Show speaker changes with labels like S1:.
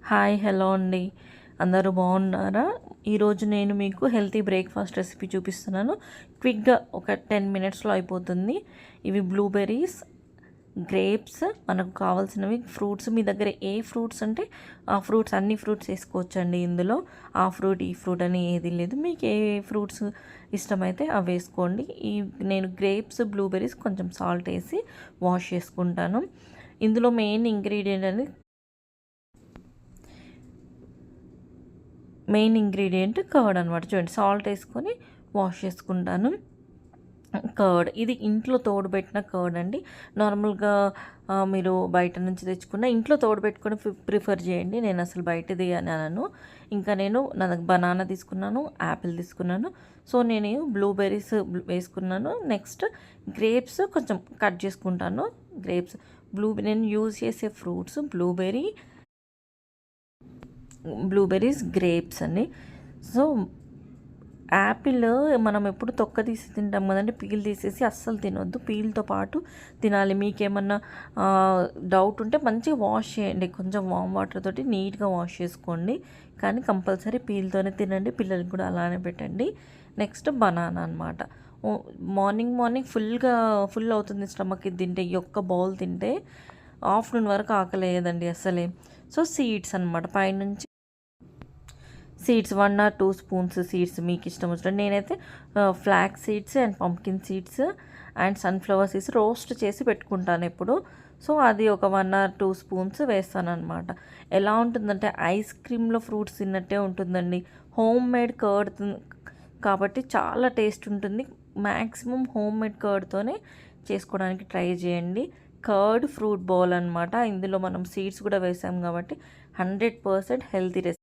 S1: Hi hello అండి. అందరూ బాగున్నారా? ఈరోజు నేను మీకు హెల్తీ బ్రేక్ఫాస్ట్ రెసిపీ చూపిస్తున్నాను. క్విక్గా ఒక 10 మినిట్స్లో అయిపోతుంది. ఇవి బ్లూబెర్రీస్, గ్రేప్స్, మనకు కావాల్సినవి ఫ్రూట్స్. మీ దగ్గర ఏ ఫ్రూట్స్ అంటే ఆ ఫ్రూట్స్, అన్ని ఫ్రూట్స్ వేసుకోవచ్చండి ఇందులో. ఆ ఫ్రూట్ ఈ ఫ్రూట్ అని ఏది లేదు, మీకు ఏ ఫ్రూట్స్ ఇష్టమైతే అవి వేసుకోండి. నేను గ్రేప్స్, బ్లూబెర్రీస్ కొంచెం సాల్ట్ వేసి వాష్ చేసుకుంటాను. ఇందులో మెయిన్ ఇంగ్రీడియంట్ కర్డ్ అనమాట. చూడండి, సాల్ట్ వేసుకొని వాష్ చేసుకుంటాను. కర్డ్ ఇది ఇంట్లో తోడుపెట్టిన కర్డ్ అండి. నార్మల్గా మీరు బయట నుంచి తెచ్చుకున్న ఇంట్లో తోడుపెట్టుకొని ప్రిఫర్ చేయండి. నేను అసలు బయటది అని అనను. ఇంకా నేను నా దగ్గర బనానా తీసుకున్నాను, యాపిల్ తీసుకున్నాను. సో నేను బ్లూబెర్రీస్ వేసుకున్నాను. నెక్స్ట్ గ్రేప్స్ కొంచెం కట్ చేసుకుంటాను. నేను యూజ్ చేసే ఫ్రూట్స్ బ్లూబెర్రీస్, గ్రేప్స్ అండి. సో యాపిల్ మనం ఎప్పుడు తొక్క తీసి తింటాం కదండి, పీల్ తీసేసి అస్సలు తినొద్దు, పీల్తో పాటు తినాలి. మీకేమన్నా డౌట్ ఉంటే మంచిగా వాష్ చేయండి, కొంచెం వామ్ వాటర్ తోటి నీట్గా వాష్ చేసుకోండి. కానీ కంపల్సరీ పీల్తోనే తినండి, పిల్లలకి కూడా అలానే పెట్టండి. నెక్స్ట్ బనానా అనమాట. మార్నింగ్ ఫుల్ అవుతుంది స్టమక్ ఇది తింటే. ఈ ఒక్క బౌల్ తింటే ఆఫ్టర్నూన్ వరకు ఆకలేదండి అసలే. సో సీడ్స్ అనమాట, పైనుంచి సీడ్స్ 1 or 2 స్పూన్స్ సీడ్స్ మీకు ఇష్టం వచ్చినట్టు. నేనైతే flax seeds and pumpkin seeds and sunflower seeds roast చేసి పెట్టుకుంటాను ఎప్పుడు. సో అది ఒక 1 or 2 స్పూన్స్ వేస్తాను అనమాట. ఎలా ఉంటుందంటే ఐస్ క్రీమ్లో ఫ్రూట్స్ తిన్నట్టే ఉంటుందండి. హోమ్ మేడ్ కర్డ్ కాబట్టి చాలా టేస్ట్ ఉంటుంది. మ్యాక్సిమం హోమ్ మేడ్ కర్డ్తోనే చేసుకోవడానికి ట్రై చేయండి. కర్డ్ ఫ్రూట్ బౌల్ అనమాట. ఇందులో మనం సీడ్స్ కూడా వేసాం కాబట్టి 100% హెల్తీ రెసిపీ.